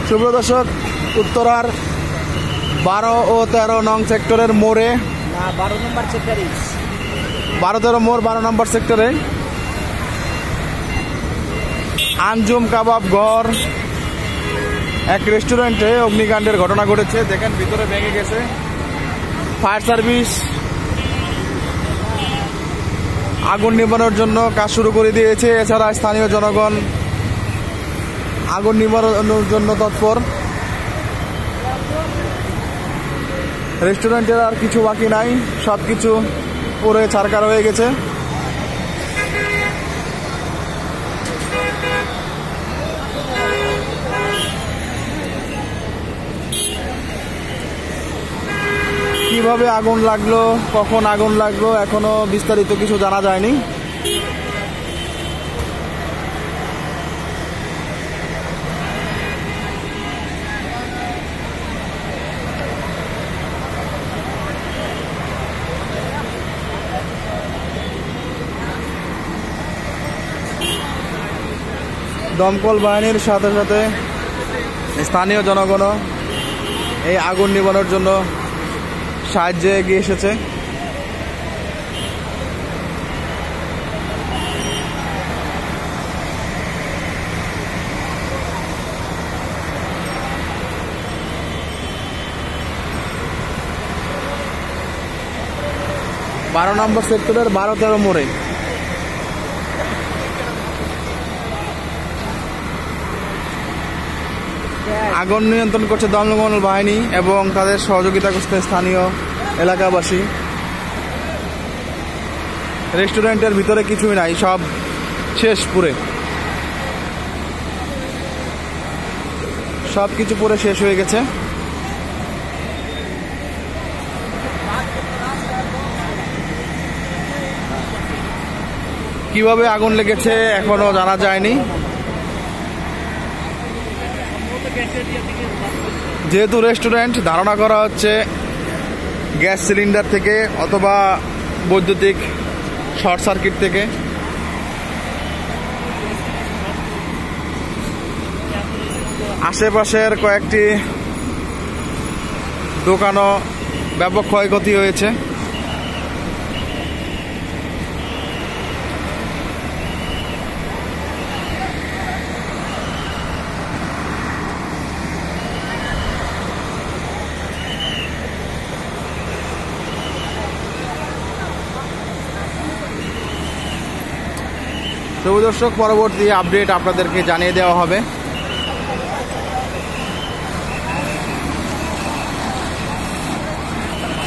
সুপ্রিয় দর্শক, উত্তরার 12 ও 13 নং সেক্টরের মোড়ে, 12 নম্বর সেক্টরে, 12-13 মোড় 12 নম্বর সেক্টরে আঞ্জুম কাবাব ঘর এক রেস্টুরেন্টে অগ্নিকাণ্ডের ঘটনা ঘটেছে। দেখেন ভিতরে ভেঙে গেছে। ফায়ার সার্ভিস আগুন নিবানোর জন্য কাজ শুরু করে দিয়েছে। এছাড়া স্থানীয় জনগণ আগুন নিবানোর জন্য তৎপর। রেস্টুরেন্টের আর কিছু বাকি নাই, সব কিছু পুরো ছারখার হয়ে গেছে। কিভাবে আগুন লাগলো, কখন আগুন লাগলো, এখনো বিস্তারিত কিছু জানা যায়নি। দমকল বাহিনীর সাথে সাথে স্থানীয় জনগণও এই আগুন নিবানোর জন্য সাহায্যে এগিয়ে এসেছে। বারো নম্বর সেক্টরের 12-13 মোড়ে আগুন নিয়ন্ত্রণ করছে দমকল বাহিনী এবং তাদের সহযোগিতা করছে স্থানীয় এলাকাবাসী। রেস্টুরেন্টের ভিতরে কিছুই নাই, সব শেষ পুরে, সব কিছু পুরে শেষ হয়ে গেছে। কিভাবে আগুন লেগেছে এখনো জানা যায়নি। যেহেতু রেস্টুরেন্ট, ধারণা করা হচ্ছে গ্যাস সিলিন্ডার থেকে অথবা বৈদ্যুতিক শর্ট সার্কিট থেকে। আশেপাশের কয়েকটি দোকানও ব্যাপক ক্ষয়ক্ষতি হয়েছে। তো দর্শক, পরবর্তী আপডেট আপনাদেরকে জানিয়ে দেওয়া হবে।